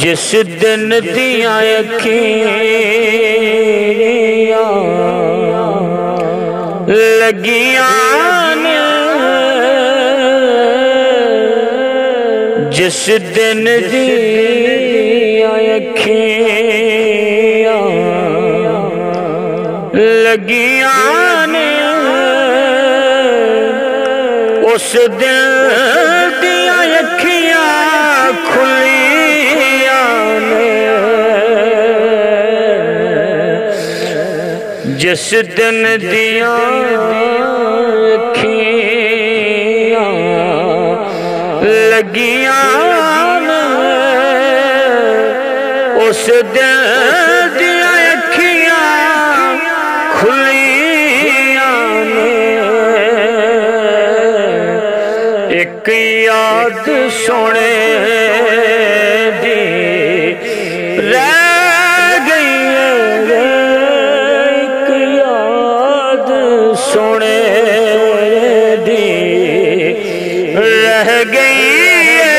جس دن دیاں اکھیاں لگیاں نے، جس دن دیاں اکھیاں لگیاں نے، اس دن دیاں اکھیاں کھلیاں نے، جس دن دیاں اکھیاں لگیاں نے، اس دن دیاں اکھیاں کھلیاں نے، ایک یاد سونے دی رہ گئی ہے، ایک یاد سونے دی رہ گئی ہے،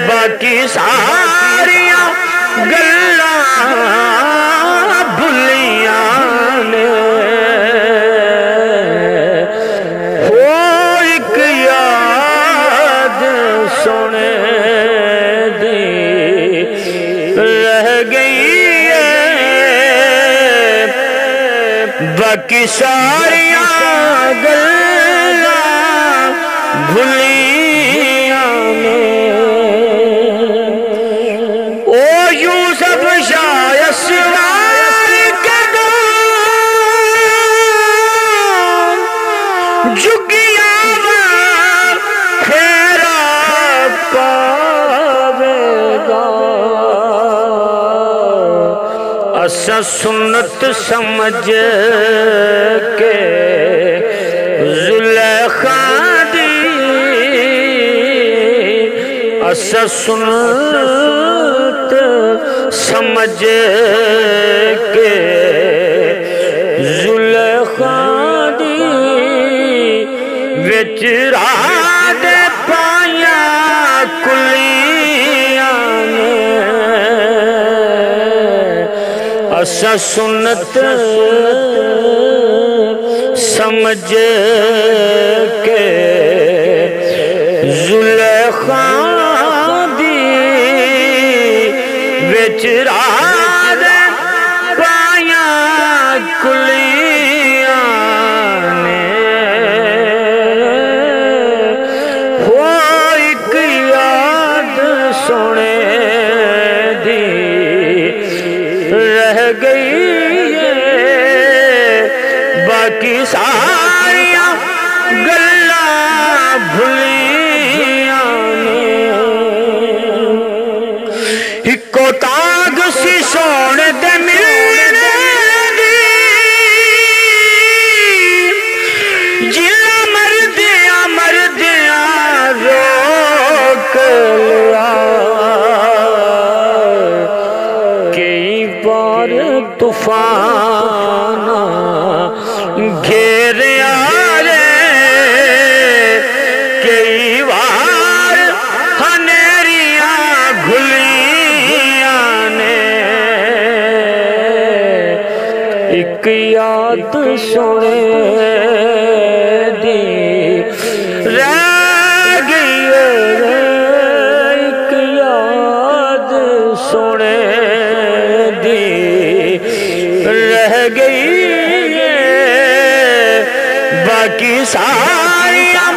باقی ساریاں گلاں بھلیاں نے، سونے دی رہ گئی ہے، باقی ساریاں گلاں بھلیاں نے، او یوسف شاہ اسرار کے دور جھکیاں اسا سنت سمجھ کے زلیخا دی، اسا سنت سمجھ کے زلیخا دی، وچ رات پائیاں کلیاں نے، اسا سنت سمجھ کے زلیخا دی، وچ رات پائیاں کلیاں نے، ہو ایک یاد سونے دی رہ گئی ہے، باقی ساریاں گلاں بھلیاں نے، ہکو تاگ سی سونے دے ملنے دی، جلا مردیاں روک لیا، طوفان گھیریا رے، کئی بار ہنیریاں گھلیاں نے، ایک یاد سونے دی رہ گئی ہے، ایک یاد سونے دی رہ گئی ہے، باقی ساریاں